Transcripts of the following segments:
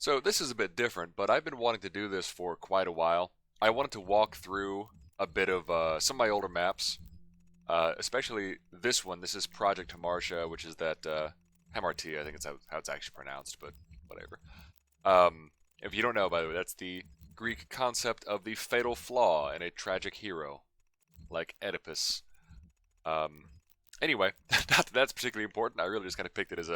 So this is a bit different, but I've been wanting to do this for quite a while. I wanted to walk through a bit of some of my older maps, especially this one. This is Project Hamartia, which is that Hamartia, I think it's how it's actually pronounced, but whatever. If you don't know, by the way, that's the Greek concept of the fatal flaw in a tragic hero, like Oedipus. Um, anyway, not that that's particularly important. I really just kind of picked it as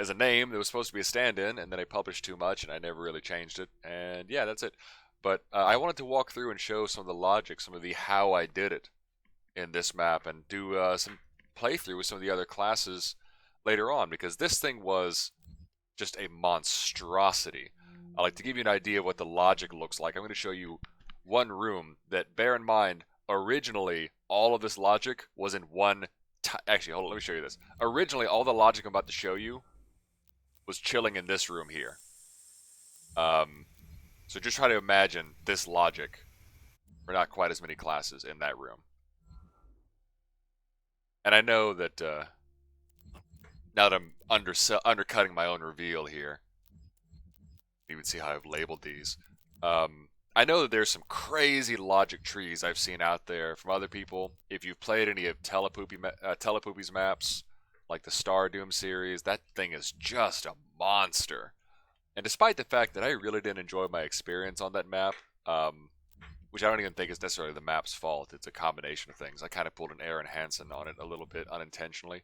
a name that was supposed to be a stand-in, and then I published too much, and I never really changed it. And yeah, that's it. But I wanted to walk through and show some of the logic, some of the how I did it in this map, and do some playthrough with some of the other classes later on, because this thing was just a monstrosity. I like to give you an idea of what the logic looks like. I'm going to show you one room that, bear in mind, originally all of this logic was in one. Actually, hold on, let me show you this. Originally, all the logic I'm about to show you was chilling in this room here. Um, so just try to imagine this logic for not quite as many classes in that room. And I know that now that I'm undercutting my own reveal here, you can see how I've labeled these. I know that there's some crazy logic trees I've seen out there from other people. If you've played any of Telepoopy's maps, like the Star Doom series, that thing is just a monster. And despite the fact that I really didn't enjoy my experience on that map, which I don't even think is necessarily the map's fault, it's a combination of things. I kind of pulled an Aaron Hansen on it a little bit unintentionally,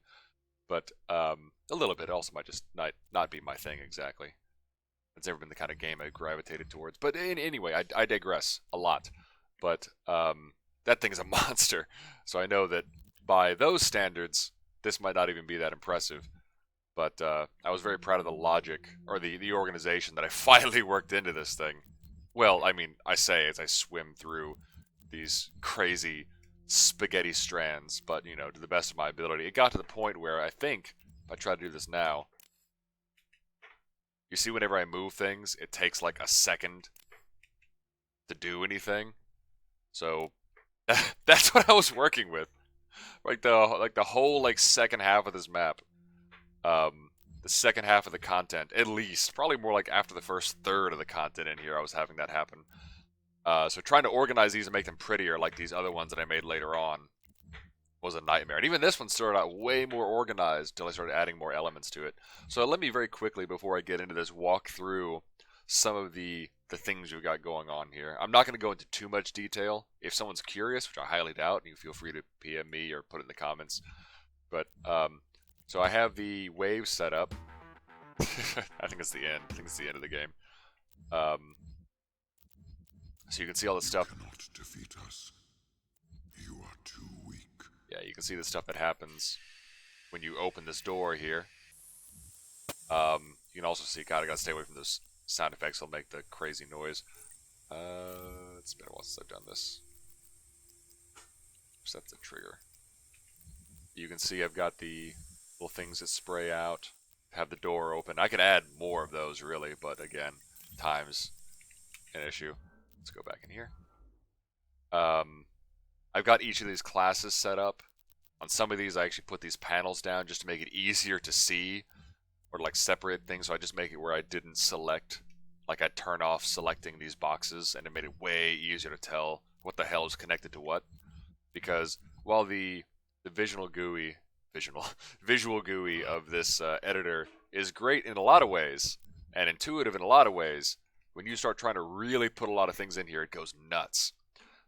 but a little bit also might just not be my thing exactly. It's never been the kind of game I gravitated towards. But anyway, I digress a lot. But that thing is a monster. So I know that by those standards, this might not even be that impressive. But I was very proud of the logic, or the organization that I finally worked into this thing. Well, I mean, I say as I swim through these crazy spaghetti strands, but, you know, to the best of my ability. It got to the point where I think, if I try to do this now, you see whenever I move things, it takes like a second to do anything. So that's what I was working with. Like the whole like second half of this map. The second half of the content, at least, probably more like after the first third of the content in here, I was having that happen. So trying to organize these and make them prettier, like these other ones that I made later on, was a nightmare. And even this one started out way more organized until I started adding more elements to it. So let me very quickly, before I get into this, walk through some of the things we've got going on here. I'm not going to go into too much detail. If someone's curious, which I highly doubt, you feel free to PM me or put it in the comments. But so I have the waves set up. I think it's the end. I think it's the end of the game. Um, so you can see all the stuff. You cannot defeat us. You are too weak. Yeah, you can see the stuff that happens when you open this door here. You can also see, God, I gotta stay away from those sound effects. They'll make the crazy noise. It's been a while since I've done this. Set the trigger. You can see I've got the little things that spray out. Have the door open. I could add more of those, really, but again, time's an issue. Let's go back in here. I've got each of these classes set up. On some of these, I actually put these panels down just to make it easier to see or like separate things. So I just make it where I didn't select, like I'd turn off selecting these boxes, and it made it way easier to tell what the hell is connected to what. Because while the visual GUI visual GUI of this editor is great in a lot of ways and intuitive in a lot of ways, when you start trying to really put a lot of things in here, it goes nuts.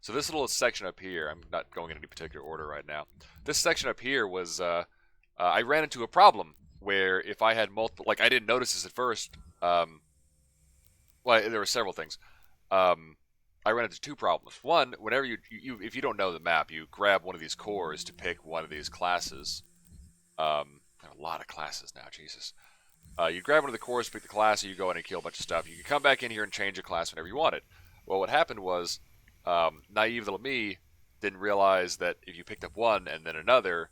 So this little section up here, I'm not going in any particular order right now. This section up here was, I ran into a problem where if I had multiple, like I didn't notice this at first. Well, there were several things. I ran into two problems. One, whenever if you don't know the map, you grab one of these cores to pick one of these classes. There are a lot of classes now, Jesus. You grab one of the cores, pick the class, and you go in and kill a bunch of stuff. You can come back in here and change a class whenever you want it. Well, what happened was, naive little me didn't realize that if you picked up one and then another,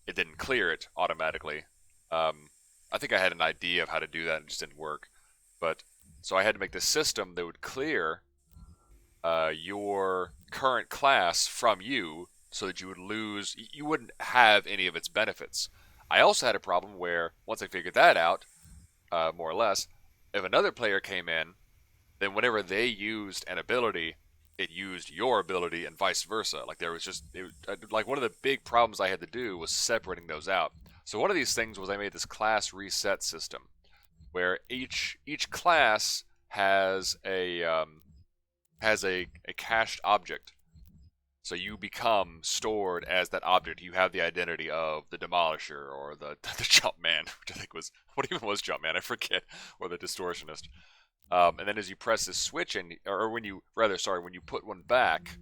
it didn't clear it automatically. I think I had an idea of how to do that and it just didn't work. But so I had to make this system that would clear your current class from you so that you wouldn't have any of its benefits. I also had a problem where once I figured that out, more or less, If another player came in, then whenever they used an ability, it used your ability and vice versa. Like there was just like one of the big problems I had to do was separating those out. So one of these things was I made this class reset system where each class has a cached object. So you become stored as that object. You have the identity of the Demolisher or the the Jumpman, which I think was what even was Jumpman, I forget, or the Distortionist. And then as you press this switch in, or when you rather sorry, when you put one back,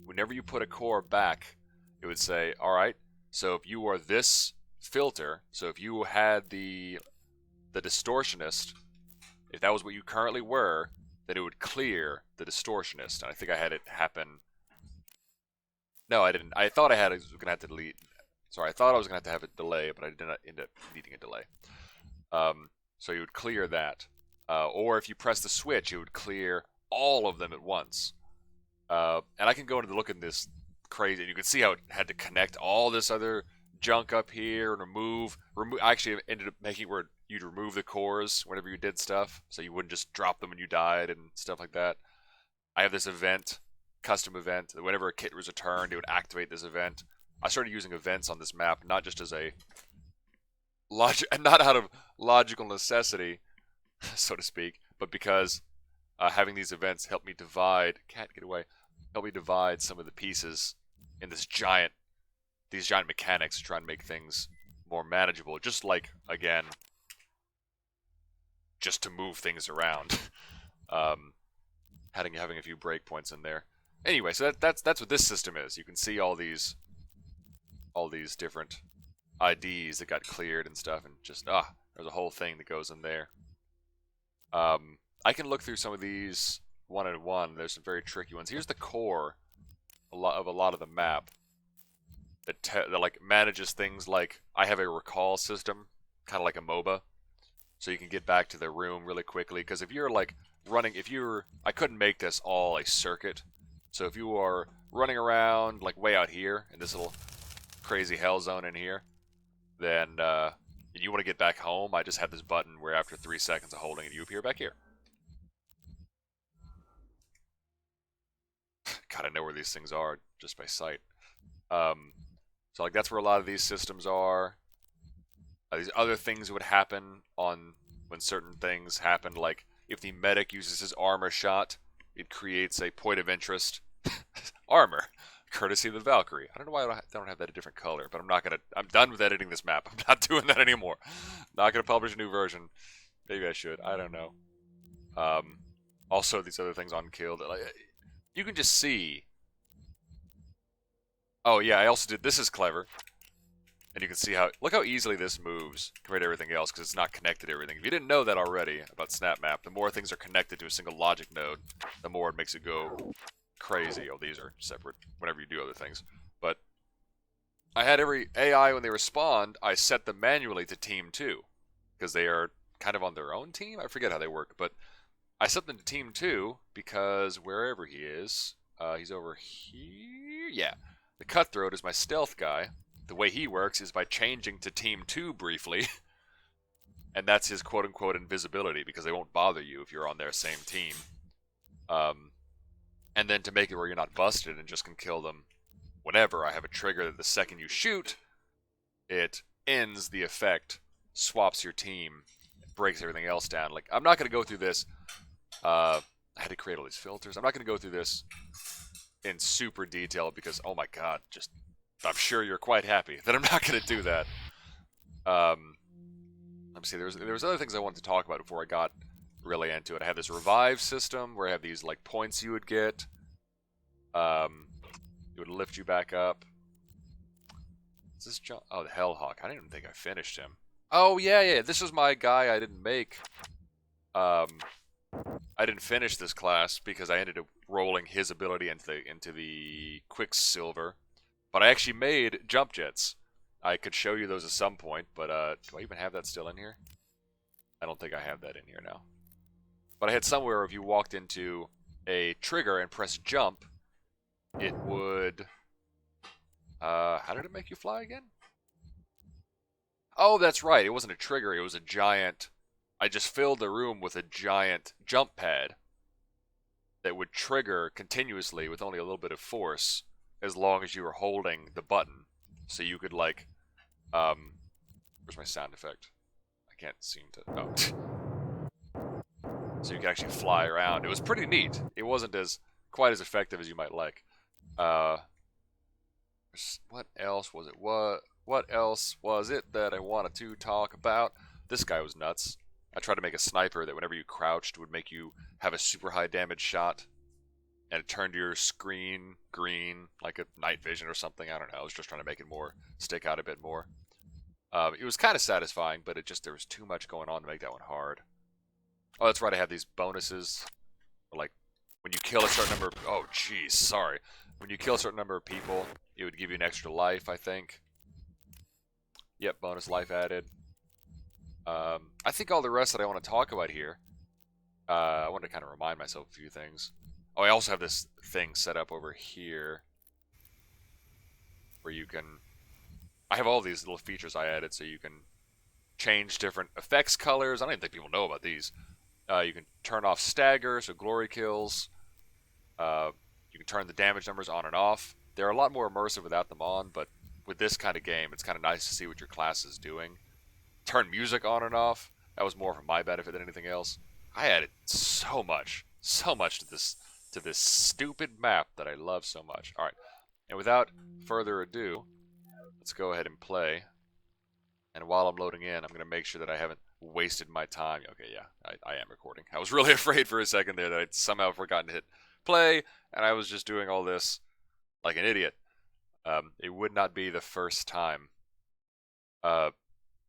whenever you put a core back, it would say, all right. So if you are this filter, so if you had the Distortionist, if that was what you currently were, then it would clear the Distortionist. And I think I had it happen. No, I didn't. I thought I was gonna have to delete. Sorry, I thought I was gonna have to have a delay, but I did not end up needing a delay. So you would clear that, or if you press the switch, it would clear all of them at once. And I can go into the look at this crazy, and you can see how it had to connect all this other junk up here and remove. I actually ended up making it where you'd remove the cores whenever you did stuff, so you wouldn't just drop them when you died and stuff like that. I have this event, custom event. Whenever a kit was returned, it would activate this event. I started using events on this map not just as a not out of logical necessity, so to speak, but because having these events helped me divide. Cat, get away! Help me divide some of the pieces in these giant mechanics to try and make things more manageable. Just like again, just to move things around. Having a few breakpoints in there. Anyway, so that's what this system is. You can see all these different IDs that got cleared and stuff, and just there's a whole thing that goes in there. I can look through some of these one at one. There's some very tricky ones. Here's the core of a lot of the map that like manages things like I have a recall system, kind of like a MOBA, so you can get back to the room really quickly. Because if you're like I couldn't make this all a circuit. So if you are running around like way out here in this little crazy hell zone in here, then and you want to get back home, I just have this button where after 3 seconds of holding it, you appear back here. God, I know where these things are just by sight. So like that's where a lot of these systems are. These other things would happen on when certain things happen, like if the medic uses his armor shot, it creates a point of interest. Armor, courtesy of the Valkyrie. I don't know why I don't have that a different color, but I'm done with editing this map. I'm not doing that anymore. Not gonna publish a new version. Maybe I should. I don't know. Also, these other things on killed. Like, you can just see. Oh yeah, I also did. This is clever. And you can see look how easily this moves compared to everything else, because it's not connected to everything. If you didn't know that already about SnapMap, the more things are connected to a single logic node, the more it makes it go crazy. Oh, these are separate whenever you do other things. But I had every AI, when they respond, I set them manually to Team 2, because they are kind of on their own team. I forget how they work, but I set them to Team 2 because wherever he is, he's over here. Yeah, the Cutthroat is my stealth guy. The way he works is by changing to Team 2 briefly, and that's his quote-unquote invisibility, because they won't bother you if you're on their same team. And then to make it where you're not busted and just can kill them whenever, I have a trigger that the second you shoot, it ends the effect, swaps your team, breaks everything else down. Like, I'm not going to go through this. I had to create all these filters. I'm not going to go through this in super detail because, oh my god, I'm sure you're quite happy that I'm not going to do that. Let me see. There was other things I wanted to talk about before I got really into it. I have this revive system where I have these like points you would get. It would lift you back up. Is this John? Oh, the Hellhawk. I didn't even think I finished him. Oh yeah. This was my guy I didn't make. I didn't finish this class because I ended up rolling his ability into the Quicksilver. But I actually made jump jets. I could show you those at some point, but do I even have that still in here? I don't think I have that in here now. But I had somewhere if you walked into a trigger and pressed jump, it would... how did it make you fly again? Oh, that's right. It wasn't a trigger. It was a giant... I just filled the room with a giant jump pad that would trigger continuously with only a little bit of force as long as you were holding the button. So you could like, where's my sound effect? I can't seem to, oh. So you could actually fly around. It was pretty neat. It wasn't quite as effective as you might like. What else was it? What else was it that I wanted to talk about? This guy was nuts. I tried to make a sniper that whenever you crouched would make you have a super high damage shot, and it turned your screen green like a night vision or something. I don't know. I was just trying to make it more stick out a bit more. It was kind of satisfying, but there was too much going on to make that one hard. Oh, that's right. I have these bonuses, like when you kill a certain number. Oh, jeez, sorry. When you kill a certain number of people, it would give you an extra life, I think. Yep, bonus life added. I think all the rest that I want to talk about here, I want to kind of remind myself a few things. Oh, I also have this thing set up over here where you can... I have all these little features I added so you can change different effects colors. I don't even think people know about these. You can turn off stagger, so glory kills. You can turn the damage numbers on and off. They're a lot more immersive without them on, but with this kind of game, it's kind of nice to see what your class is doing. Turn music on and off. That was more for my benefit than anything else. I added so much to this stupid map that I love so much. All right, and without further ado, let's go ahead and play. And while I'm loading in, I'm going to make sure that I haven't wasted my time. Okay, yeah, I am recording. I was really afraid for a second there that I'd somehow forgotten to hit play, and I was just doing all this like an idiot. It would not be the first time.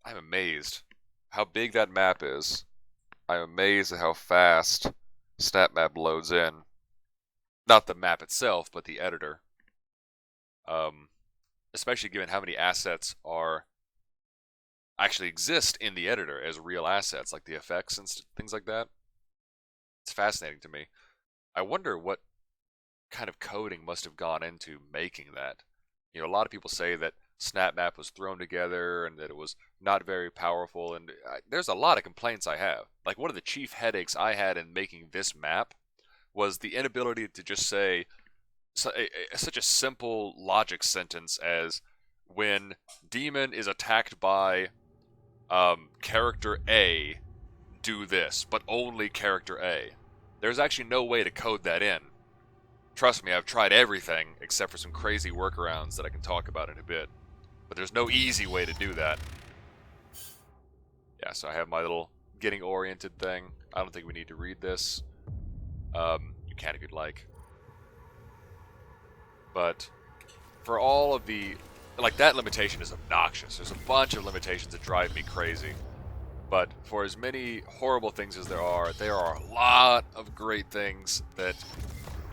I'm amazed how big that map is. I'm amazed at how fast SnapMap loads in. Not the map itself, but the editor. Especially given how many assets actually exist in the editor as real assets, like the effects and things like that. It's fascinating to me. I wonder what kind of coding must have gone into making that. You know, a lot of people say that SnapMap was thrown together and that it was not very powerful, and there's a lot of complaints I have. Like, one of the chief headaches I had in making this map was the inability to just say such a simple logic sentence as, when demon is attacked by character A, do this, but only character A. There's actually no way to code that in. Trust me, I've tried everything except for some crazy workarounds that I can talk about in a bit. But there's no easy way to do that. Yeah, so I have my little getting oriented thing. I don't think we need to read this. You can if you'd like. But for all of the... like, that limitation is obnoxious. There's a bunch of limitations that drive me crazy. But for as many horrible things as there are a lot of great things that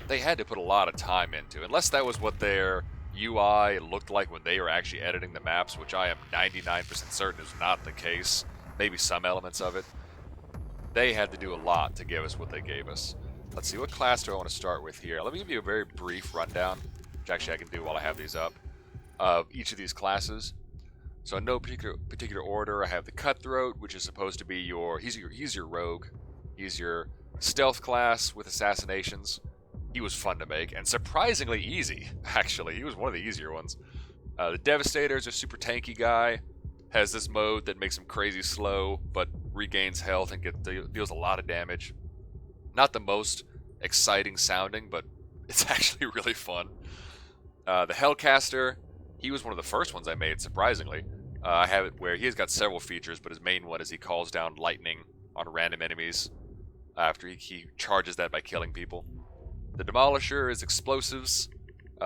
they had to put a lot of time into. Unless that was what their UI looked like when they were actually editing the maps, which I am 99% certain is not the case. Maybe some elements of it. They had to do a lot to give us what they gave us. Let's see, what class do I want to start with here? Let me give you a very brief rundown, which actually I can do while I have these up, of each of these classes. So in no particular order, I have the Cutthroat, which is supposed to be he's your rogue. He's your stealth class with assassinations. He was fun to make, and surprisingly easy, actually. He was one of the easier ones. The Devastator is a super tanky guy. Has this mode that makes him crazy slow, but regains health and deals a lot of damage. Not the most exciting sounding, but it's actually really fun. The Hellcaster, he was one of the first ones I made, surprisingly. I have it where he's got several features, but his main one is he calls down lightning on random enemies after he charges that by killing people. The Demolisher is explosives.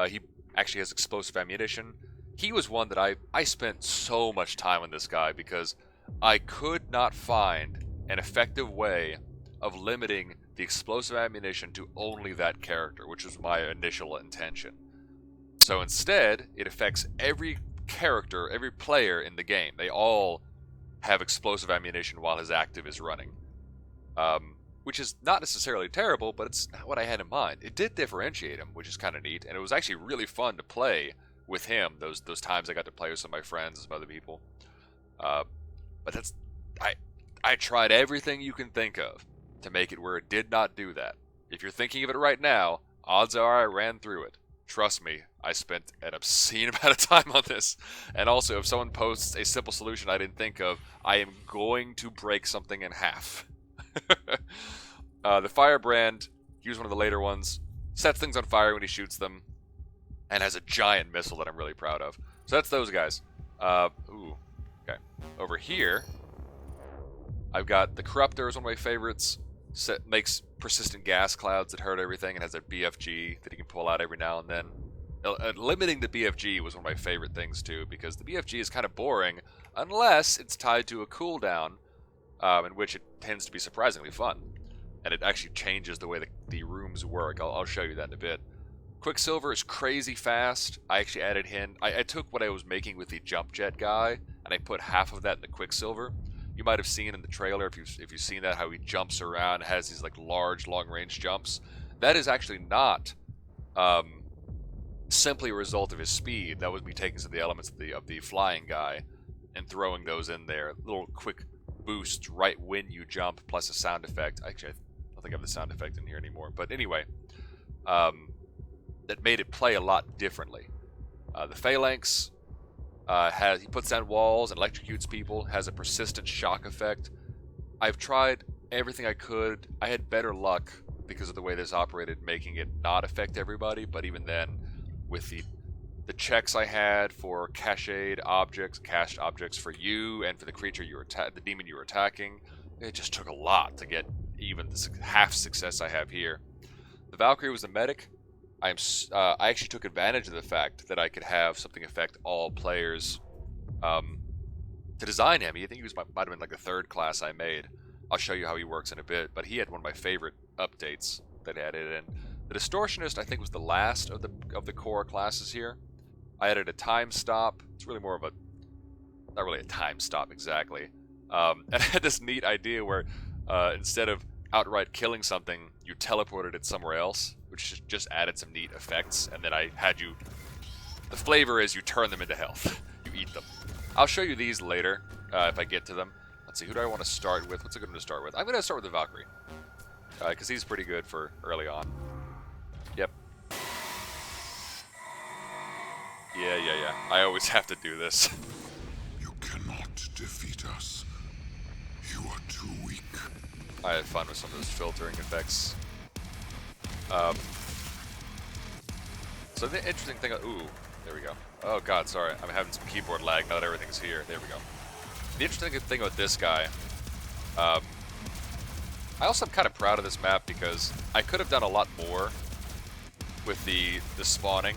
He actually has explosive ammunition. He was one that I spent so much time on this guy because I could not find an effective way of limiting the explosive ammunition to only that character, which was my initial intention. So instead, it affects every character, every player in the game. They all have explosive ammunition while his active is running. Which is not necessarily terrible, but it's not what I had in mind. It did differentiate him, which is kind of neat, and it was actually really fun to play with him, those times I got to play with some of my friends and some other people. But I tried everything you can think of to make it where it did not do that. If you're thinking of it right now, odds are I ran through it. Trust me, I spent an obscene amount of time on this. And also, if someone posts a simple solution I didn't think of, I am going to break something in half. The Firebrand, he was one of the later ones, sets things on fire when he shoots them, and has a giant missile that I'm really proud of. So that's those guys. Okay. Over here, I've got the Corruptor is one of my favorites. Makes persistent gas clouds that hurt everything, and has a BFG that he can pull out every now and then. Limiting the BFG was one of my favorite things too, because the BFG is kind of boring unless it's tied to a cooldown, in which it tends to be surprisingly fun. And it actually changes the way the rooms work. I'll show you that in a bit. Quicksilver is crazy fast. I actually added him. I took what I was making with the jump jet guy, and I put half of that in the Quicksilver. You might have seen in the trailer, if you've seen that, how he jumps around, has these like large, long-range jumps. That is actually not simply a result of his speed. That was me taking some of the elements of the flying guy and throwing those in there. Little quick boosts right when you jump, plus a sound effect. Actually, I don't think I have the sound effect in here anymore. But anyway, that made it play a lot differently. The Phalanx he puts down walls and electrocutes people, has a persistent shock effect. I've tried everything I could. I had better luck because of the way this operated, making it not affect everybody, but even then, with the checks I had for cached objects for you and for the creature the demon you were attacking, it just took a lot to get even the half success I have here. The Valkyrie was a medic. I actually took advantage of the fact that I could have something affect all players to design him. I think he might have been like the third class I made. I'll show you how he works in a bit, but he had one of my favorite updates that added in. The Distortionist, I think, was the last of the core classes here. I added a time stop. It's really more of not really a time stop exactly. And I had this neat idea where instead of outright killing something, you teleported it somewhere else, which just added some neat effects. And then I had the flavor is you turn them into health. You eat them. I'll show you these later if I get to them. Let's see, who do I want to start with? What's a good one to start with? I'm going to start with the Valkyrie, because he's pretty good for early on. Yep. Yeah. I always have to do this. You cannot defeat us. You are too weak. I had fun with some of those filtering effects. So the interesting thing... Ooh, there we go. Oh god, sorry. I'm having some keyboard lag now that everything's here. There we go. The interesting thing about this guy... I also am kind of proud of this map because I could have done a lot more with the spawning.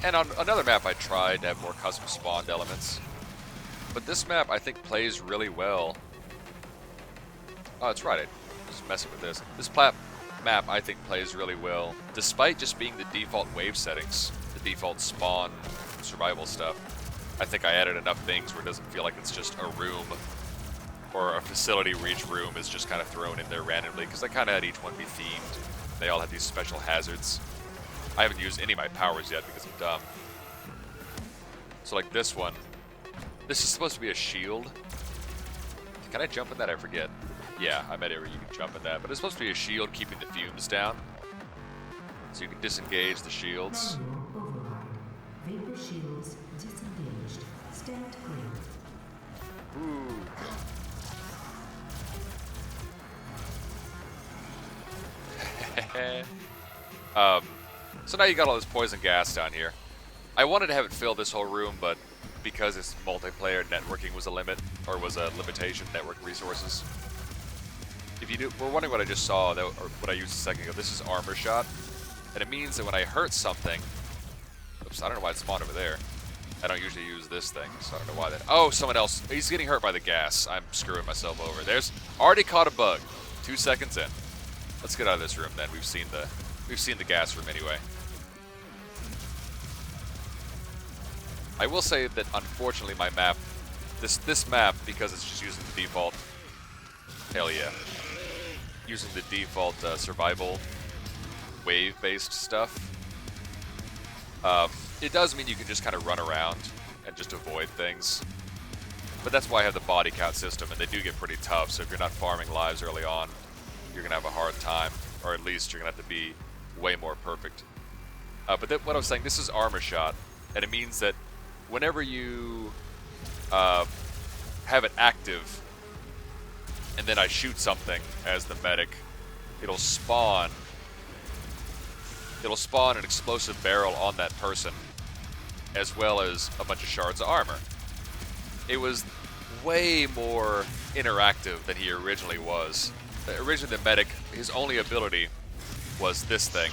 And on another map I tried to have more custom spawned elements. But this map I think plays really well. Oh, that's right. I was messing with this. This map I think plays really well, despite just being the default wave settings, the default spawn survival stuff. I think I added enough things where it doesn't feel like it's just a room or a facility where each room is just kind of thrown in there randomly, because I kind of had each one be themed. They all had these special hazards. I haven't used any of my powers yet because I'm dumb. So like this one, this is supposed to be a shield. Can I jump in that? I forget. Yeah, I made it where you can jump in that, but it's supposed to be a shield keeping the fumes down. So you can disengage the shields. Vapor shields disengaged. Stand clear. Ooh. So now you got all this poison gas down here. I wanted to have it fill this whole room, but because it's multiplayer, networking was a limit, or was a limitation, network resources. If you were wondering what I just saw, or what I used a second ago, this is armor shot, and it means that when I hurt something, oops, I don't know why it spawned over there. I don't usually use this thing, so I don't know why that. Oh, someone else. He's getting hurt by the gas. I'm screwing myself over. There's already caught a bug. 2 seconds in. Let's get out of this room then. We've seen the gas room anyway. I will say that unfortunately my map, this map, because it's just using the default, hell yeah, using the default survival wave-based stuff, it does mean you can just kind of run around and just avoid things. But that's why I have the body count system, and they do get pretty tough, so if you're not farming lives early on, you're going to have a hard time, or at least you're going to have to be way more perfect. But what I was saying, this is armor shot, and it means that whenever you have it active, and then I shoot something as the medic, it'll spawn an explosive barrel on that person, as well as a bunch of shards of armor. It was way more interactive than he originally was. Originally the medic, his only ability was this thing,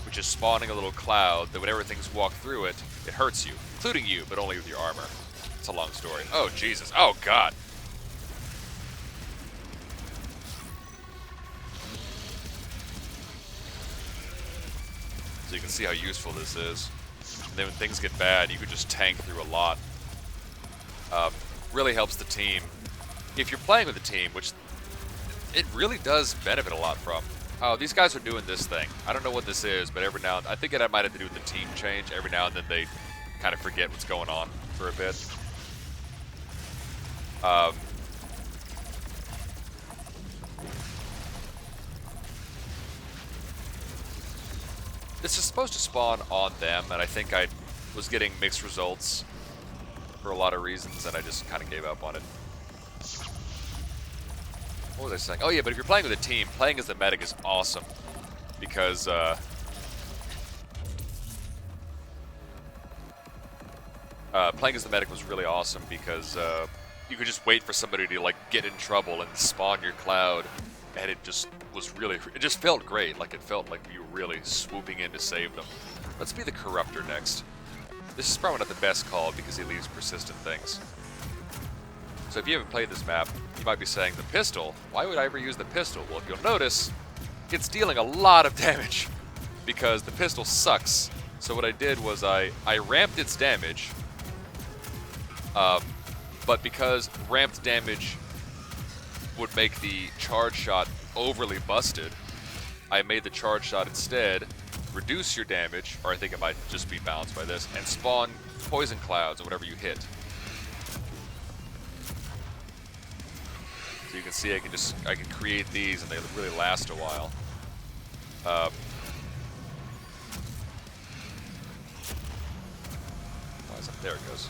which is spawning a little cloud that whenever things walk through it, it hurts you, including you, but only with your armor. It's a long story. Oh, Jesus. Oh, God. So you can see how useful this is. And then when things get bad, you can just tank through a lot. Really helps the team. If you're playing with a team, which it really does benefit a lot from. Oh, these guys are doing this thing. I don't know what this is, but every now and I think it might have to do with the team change. Every now and then they kind of forget what's going on for a bit. This is supposed to spawn on them, and I think I was getting mixed results for a lot of reasons, and I just kind of gave up on it. What was I saying? Oh yeah, but if you're playing with a team, playing as the medic is awesome. Because, playing as the medic was really awesome because, you could just wait for somebody to, like, get in trouble and spawn your cloud. And it just was really, it just felt great. Like, it felt like you were really swooping in to save them. Let's be the Corruptor next. This is probably not the best call because he leaves persistent things. So if you haven't played this map, you might be saying, the pistol? Why would I ever use the pistol? Well, if you'll notice, it's dealing a lot of damage because the pistol sucks. So what I did was I ramped its damage, but because ramped damage would make the charge shot overly busted, I made the charge shot instead reduce your damage, or I think it might just be balanced by this, and spawn poison clouds on whatever you hit. So you can see I can create these and they really last a while. There it goes.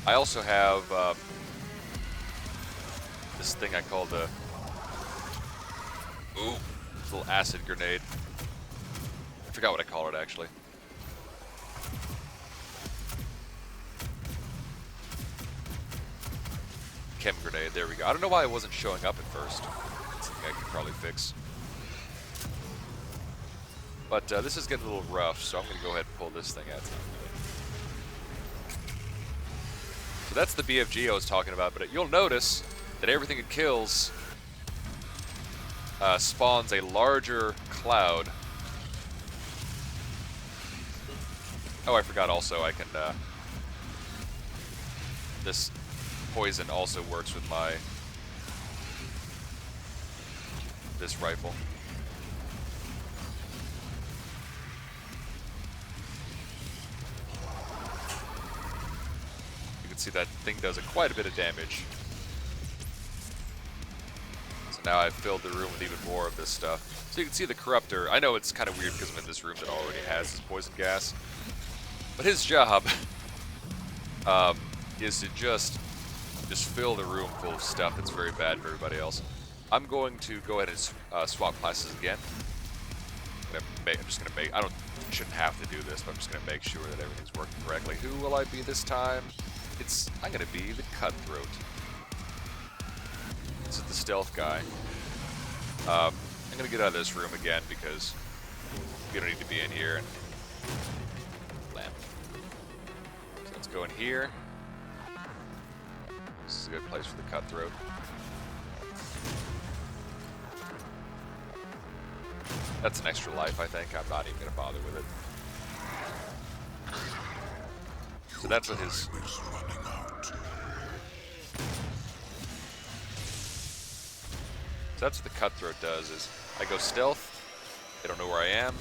I also have this thing I call the little acid grenade. I forgot what I call it actually. Chem grenade, there we go. I don't know why it wasn't showing up at first. That's something I could probably fix. But this is getting a little rough, so I'm going to go ahead and pull this thing out. So that's the BFG I was talking about, but you'll notice that everything it kills spawns a larger cloud. Oh, I forgot also I can... this poison also works with my... this rifle. You can see that thing does quite a bit of damage. So now I've filled the room with even more of this stuff. So you can see the Corruptor. I know it's kind of weird because I'm in this room that already has this poison gas. But his job is to just fill the room full of stuff that's very bad for everybody else. I'm going to go ahead and swap classes again. I'm just gonna make. I shouldn't have to do this, but I'm just gonna make sure that everything's working correctly. Who will I be this time? I'm gonna be the Cutthroat. This is the stealth guy. I'm gonna get out of this room again because we don't need to be in here. And lamp. So let's go in here. This is a good place for the Cutthroat. That's an extra life, I think. I'm not even going to bother with it. So that's what his... So that's what the Cutthroat does, is I go stealth, they don't know where I am,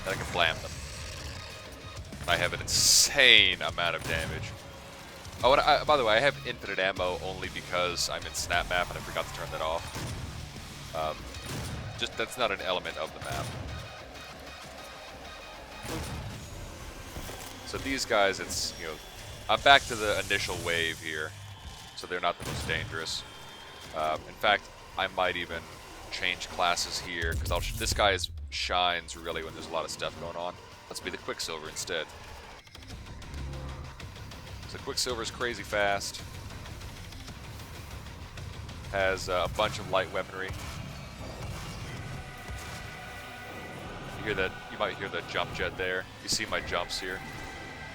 and I can blam them. I have an insane amount of damage. Oh, and by the way, I have infinite ammo only because I'm in SnapMap and I forgot to turn that off. Just that's not an element of the map. So these guys, it's, you know, I'm back to the initial wave here, so they're not the most dangerous. In fact, I might even change classes here because this guy shines really when there's a lot of stuff going on. Let's be the Quicksilver instead. So Quicksilver is crazy fast. Has a bunch of light weaponry. You hear that? You might hear the jump jet there. You see my jumps here.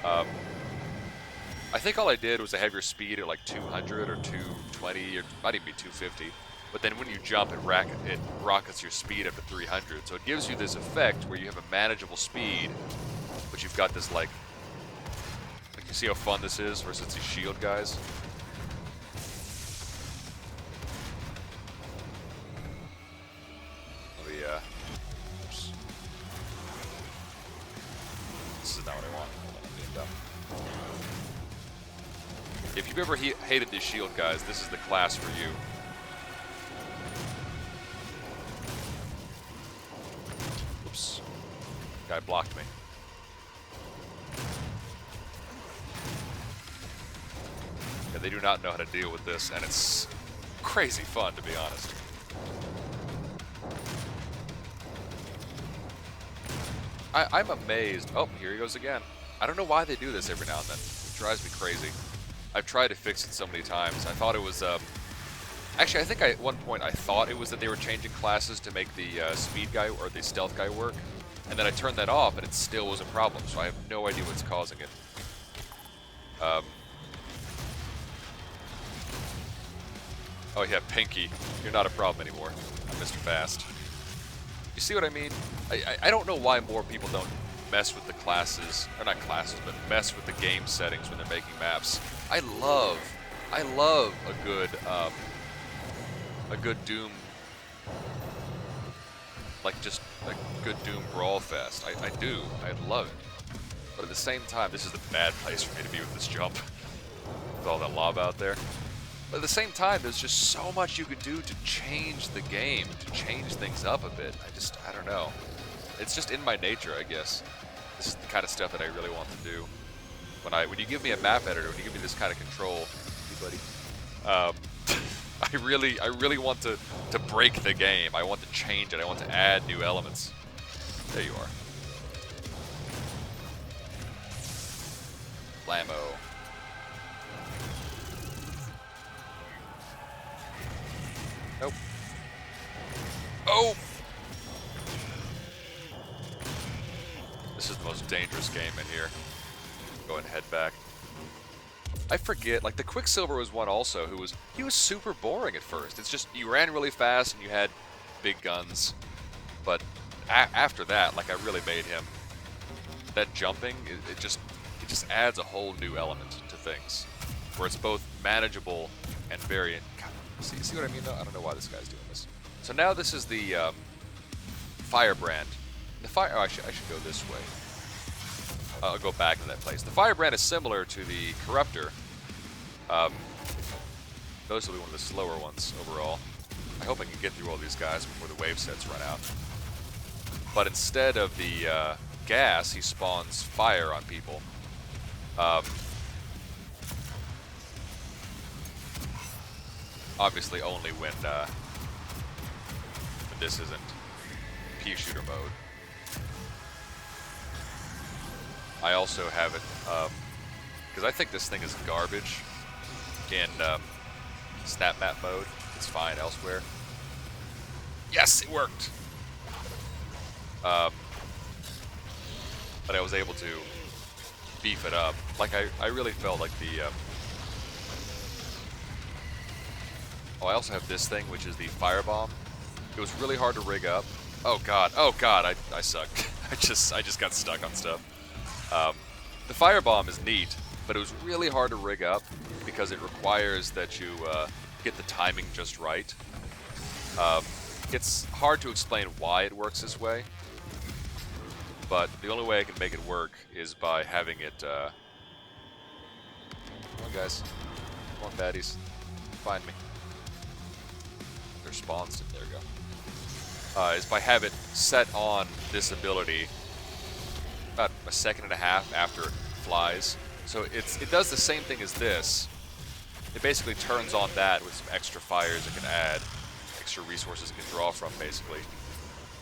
I think all I did was I have your speed at like 200 or 220 or might even be 250. But then when you jump, it rockets your speed up to 300. So it gives you this effect where you have a manageable speed, but you've got this like you see how fun this is versus these shield guys. Oops. This is not what I want. If you've ever hated these shield guys, this is the class for you. Oops. Guy blocked me. Yeah, they do not know how to deal with this, and it's crazy fun, to be honest. I'm amazed. Oh, here he goes again. I don't know why they do this every now and then. It drives me crazy. I've tried to fix it so many times. I thought it was, actually, I think at one point I thought it was that they were changing classes to make the speed guy or the stealth guy work. And then I turned that off and it still was a problem, so I have no idea what's causing it. Oh yeah, Pinky, you're not a problem anymore. I'm Mr. Fast. You see what I mean? I don't know why more people don't mess with the classes, or not classes, but mess with the game settings when they're making maps. I love a good Doom, like just a good Doom brawl fest. I do. I love it. But at the same time, this is the bad place for me to be with this jump. With all that lava out there. But at the same time, there's just so much you can do to change the game, to change things up a bit. I don't know. It's just in my nature, I guess. This is the kind of stuff that I really want to do. When you give me a map editor, when you give me this kind of control, hey buddy, I really want to break the game. I want to change it. I want to add new elements. There you are. Blammo. Nope. Oh! This is the most dangerous game in here. Go ahead and head back. I forget, like the Quicksilver was one also he was super boring at first. It's just, you ran really fast and you had big guns. But after that, like I really made him, that jumping, it just adds a whole new element to things. Where it's both manageable and very, see what I mean though? I don't know why this guy's doing this. So now this is the Firebrand. Oh, I should go this way. I'll go back to that place. The Firebrand is similar to the Corruptor. Those will be one of the slower ones overall. I hope I can get through all these guys before the wave sets run out. But instead of the gas, he spawns fire on people. Obviously only when this isn't pea shooter mode. I also have it, because I think this thing is garbage in SnapMap mode. It's fine elsewhere. Yes, it worked! But I was able to beef it up. Like, I really felt like the... Oh, I also have this thing, which is the Firebomb. It was really hard to rig up. Oh god, I sucked. I just got stuck on stuff. The Firebomb is neat, but it was really hard to rig up because it requires that you get the timing just right. It's hard to explain why it works this way, but the only way I can make it work is by having it Come on, guys. Come on, baddies. Find me. Their spawns. There we go. Is by having set on this ability about a second and a half after it flies. So it does the same thing as this. It basically turns on that with some extra fires it can add, extra resources it can draw from, basically.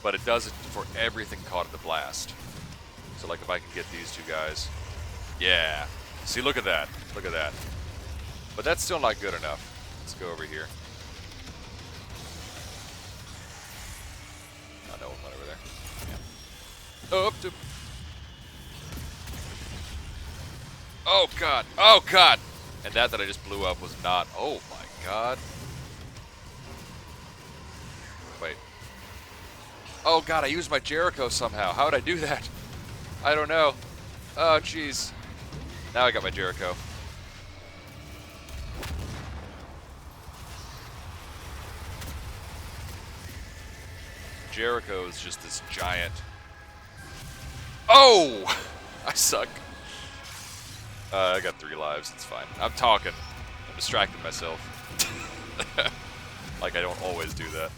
But it does it for everything caught in the blast. So like if I can get these two guys. Yeah. See, look at that. Look at that. But that's still not good enough. Let's go over here. Oh, no, one over there. Yeah. Oh, up to... Oh, God. Oh, God. And that I just blew up was not... Oh, my God. Wait. Oh, God, I used my Jericho somehow. How would I do that? I don't know. Oh, jeez. Now I got my Jericho. Jericho is just this giant... Oh! I suck. I got 3 lives. It's fine. I'm talking. I'm distracting myself. Like I don't always do that.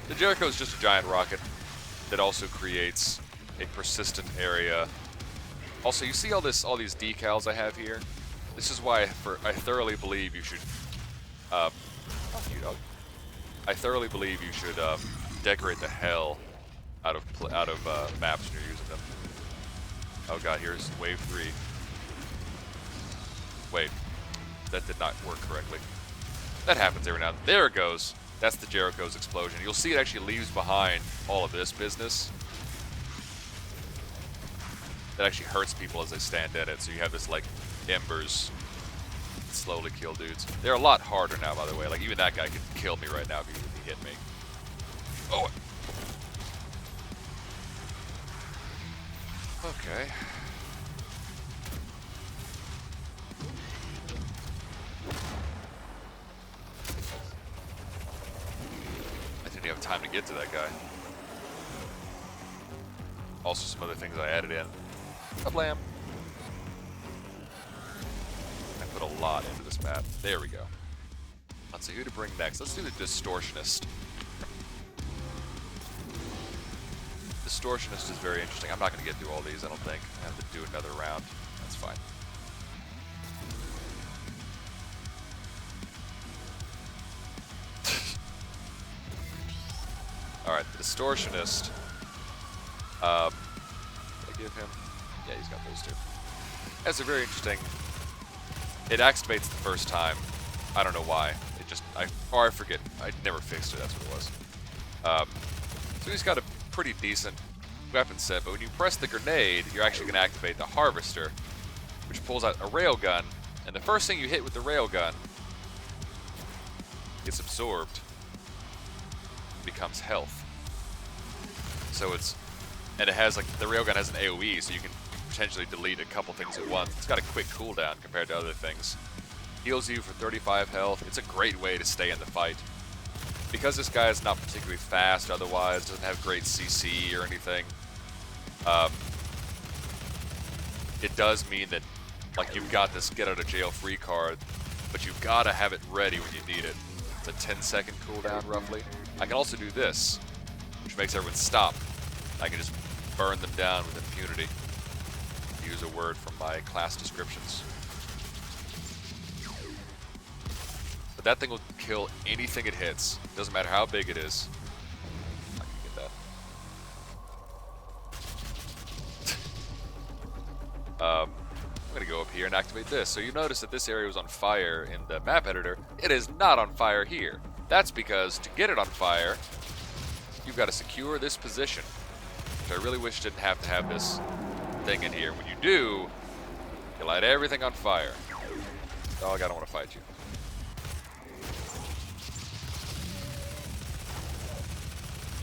The Jericho is just a giant rocket that also creates a persistent area. Also, you see all these decals I have here? This is why I thoroughly believe you should. Fuck you, dog. I thoroughly believe you should decorate the hell out of maps when you're using them. Oh god, here's wave 3. Wait, that did not work correctly. That happens every now and then. There it goes. That's the Jericho's explosion. You'll see it actually leaves behind all of this business. That actually hurts people as they stand in it. So you have this like embers that slowly kill dudes. They're a lot harder now, by the way. Like even that guy could kill me right now if he hit me. Oh. Okay. I didn't have time to get to that guy. Also some other things I added in. Kablam! I put a lot into this map. There we go. Let's see who to bring next. Let's do the Distortionist. Distortionist is very interesting. I'm not going to get through all these, I don't think. I have to do another round. That's fine. Alright, the Distortionist. Did I give him? Yeah, he's got those two. That's a very interesting... It activates the first time. I don't know why. It just... I forget. I never fixed it, that's what it was. So he's got a pretty decent weapon set, but when you press the grenade, you're actually going to activate the Harvester, which pulls out a railgun, and the first thing you hit with the railgun gets absorbed, becomes health. So it's... And it has, like, the railgun has an AoE, so you can potentially delete a couple things at once. It's got a quick cooldown compared to other things. Heals you for 35 health. It's a great way to stay in the fight. Because this guy is not particularly fast otherwise, doesn't have great CC or anything, it does mean that, like, you've got this get out of jail free card, but you've got to have it ready when you need it. It's a 10-second cooldown, roughly. I can also do this, which makes everyone stop. I can just burn them down with impunity. Use a word from my class descriptions. But that thing will kill anything it hits. Doesn't matter how big it is. I can get that. I'm going to go up here and activate this. So you notice that this area was on fire in the map editor. It is not on fire here. That's because to get it on fire, you've got to secure this position. Which I really wish didn't have to have this thing in here. When you do, you light everything on fire. Dog, I don't want to fight you.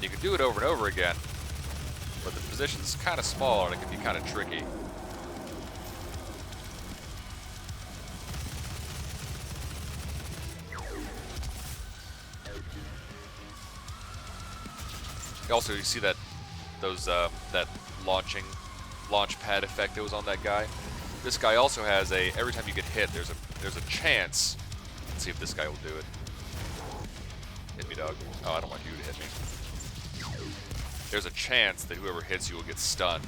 You can do it over and over again, but the position's kind of small and it can be kind of tricky. Also, you see that those that launch pad effect that was on that guy. This guy also has a, every time you get hit, there's a chance. Let's see if this guy will do it. Hit me, dog. Oh, I don't want you to hit me. There's a chance that whoever hits you will get stunned.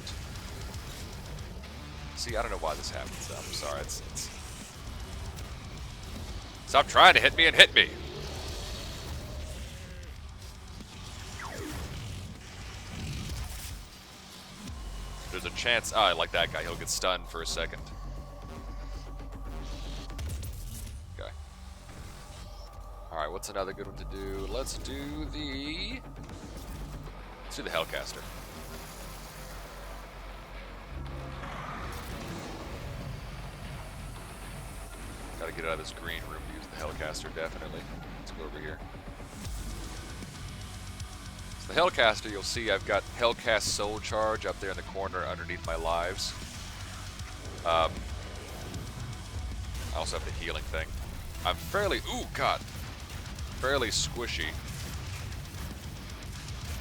See, I don't know why this happens. I'm sorry. It's... Stop trying to hit me and hit me. There's a chance. I like that guy. He'll get stunned for a second. Okay. Alright, what's another good one to do? Let's do the Hellcaster. Gotta get out of this green room to use the Hellcaster, definitely. Let's go over here. The Hellcaster, you'll see I've got Hellcast Soul Charge up there in the corner underneath my lives. I also have the healing thing. I'm fairly, ooh, God, fairly squishy. In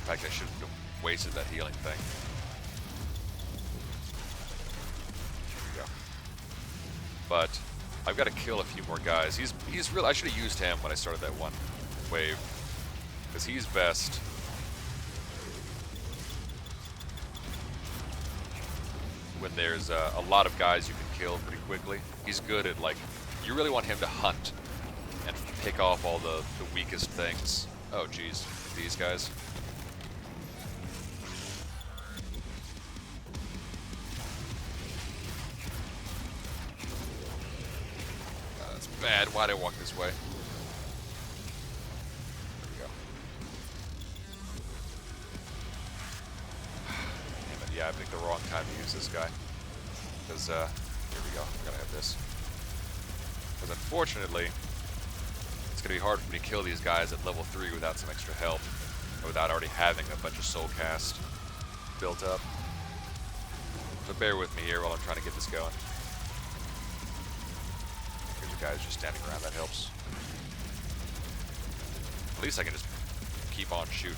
fact, I shouldn't have wasted that healing thing. There we go. But I've got to kill a few more guys. He's really, I should have used him when I started that one wave, because he's best. When there's a lot of guys you can kill pretty quickly. He's good at, like, you really want him to hunt and pick off all the weakest things. Oh, geez. These guys. That's bad. Why'd I walk this way? There we go. Damn it, yeah, I picked the wrong time to use this guy. Because, here we go. I'm gonna have this. Because unfortunately, it's gonna be hard for me to kill these guys at level 3 without some extra help. Or without already having a bunch of soul cast built up. So bear with me here while I'm trying to get this going. Here's the guys just standing around, that helps. At least I can just keep on shooting.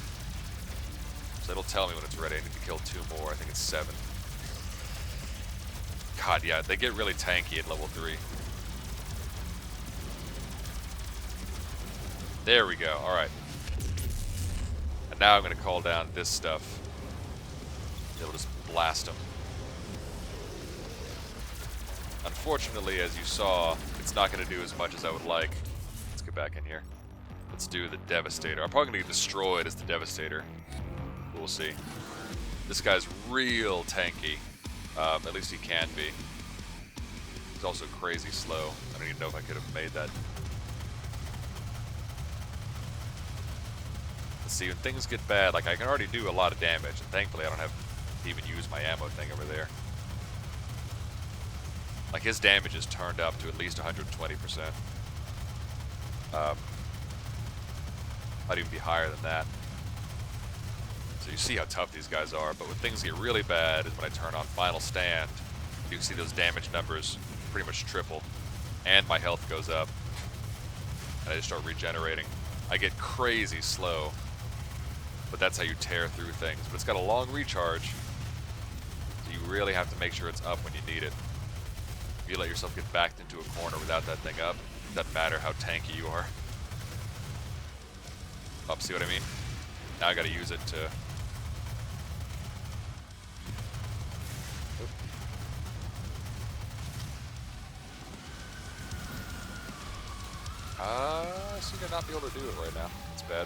So it'll tell me when it's ready. I need to kill 2 more. I think it's 7. God, yeah, they get really tanky at level 3. There we go. Alright. And now I'm going to call down this stuff. It'll just blast them. Unfortunately, as you saw, it's not going to do as much as I would like. Let's get back in here. Let's do the Devastator. I'm probably going to get destroyed as the Devastator. We'll see. This guy's real tanky. At least he can be. He's also crazy slow. I don't even know if I could have made that. Let's see, when things get bad, like I can already do a lot of damage, and thankfully I don't have to even use my ammo thing over there. Like his damage is turned up to at least 120%. Might even be higher than that. So you see how tough these guys are, but when things get really bad is when I turn on Final Stand. You can see those damage numbers pretty much triple, and my health goes up, and I just start regenerating. I get crazy slow, but that's how you tear through things. But it's got a long recharge, so you really have to make sure it's up when you need it. If you let yourself get backed into a corner without that thing up, it doesn't matter how tanky you are. Up, see what I mean? Now I gotta use it to... I seem to not be able to do it right now. It's bad.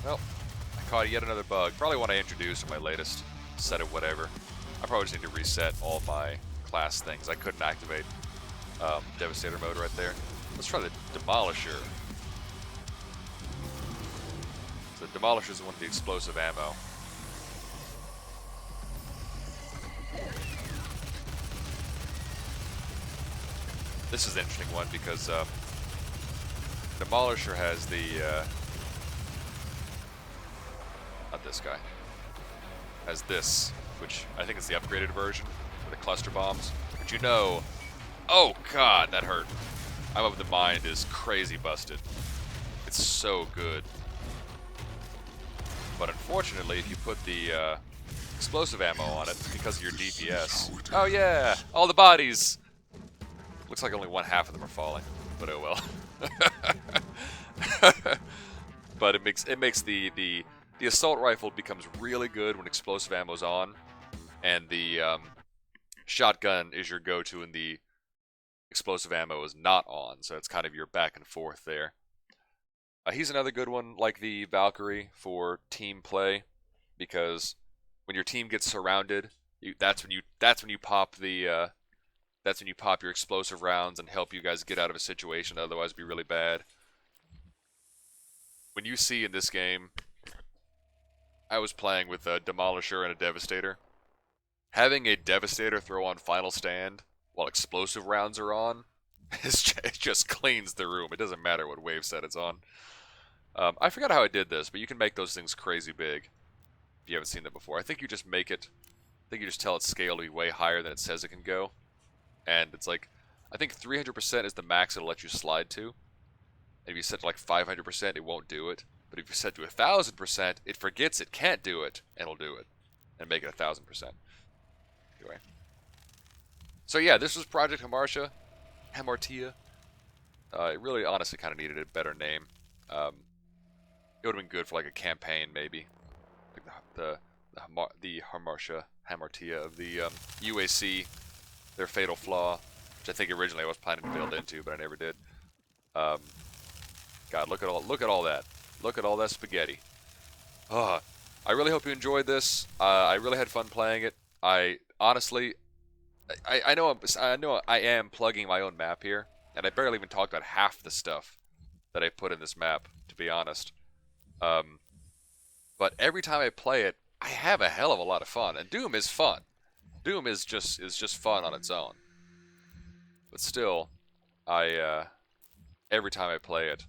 Well, I caught yet another bug. Probably one I introduced in my latest set of whatever. I probably just need to reset all my class things. I couldn't activate Devastator mode right there. Let's try the Demolisher. The Demolisher is one of the explosive ammo. This is an interesting one because Demolisher has the not this guy, has this, which I think is the upgraded version for the cluster bombs. But you know, Oh god, that hurt. I'm Up the Mind is crazy busted. It's so good. But unfortunately, if you put the explosive ammo on it, because of your DPS... Oh yeah! All the bodies! Looks like only one half of them are falling, but oh well. But it makes the assault rifle becomes really good when explosive ammo's on, and the shotgun is your go-to when the explosive ammo is not on, so it's kind of your back and forth there. He's another good one, like the Valkyrie, for team play, because when your team gets surrounded, that's when you pop the that's when you pop your explosive rounds and help you guys get out of a situation that otherwise would be really bad. When you see in this game, I was playing with a Demolisher and a Devastator. Having a Devastator throw on Final Stand while explosive rounds are on, it just cleans the room. It doesn't matter what wave set it's on. I forgot how I did this, but you can make those things crazy big if you haven't seen that before. I think you just make it, I think you just tell its scale to be way higher than it says it can go. And it's like, I think 300% is the max it'll let you slide to. And if you set to like 500%, it won't do it. But if you set to 1,000%, it forgets it can't do it, and it'll do it. And make it 1,000%. Anyway. So yeah, this was Project Hamartia. Hamartia. It really honestly kind of needed a better name. It would have been good for like a campaign, maybe. Like the Hamartia of the UAC, their Fatal Flaw, which I think originally I was planning to build into, but I never did. God, look at all that. Look at all that spaghetti. I really hope you enjoyed this. I really had fun playing it. I honestly, I know I am plugging my own map here, and I barely even talked about half the stuff that I put in this map, to be honest. But every time I play it, I have a hell of a lot of fun, and Doom is fun. Doom is just fun on its own. But still, every time I play it,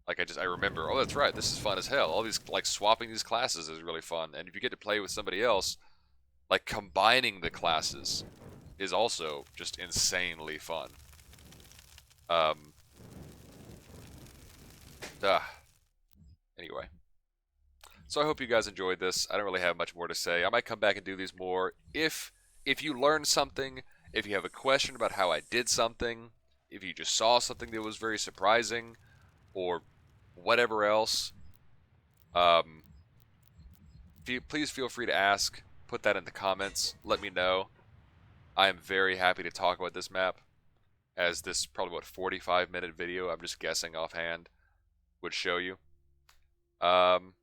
like I remember, oh that's right, this is fun as hell. All these like swapping these classes is really fun, and if you get to play with somebody else, like combining the classes is also just insanely fun. Anyway. So I hope you guys enjoyed this. I don't really have much more to say. I might come back and do these more. If you learned something, if you have a question about how I did something, if you just saw something that was very surprising, or whatever else, please feel free to ask. Put that in the comments. Let me know. I am very happy to talk about this map, as this probably, what, 45-minute video, I'm just guessing offhand, would show you. So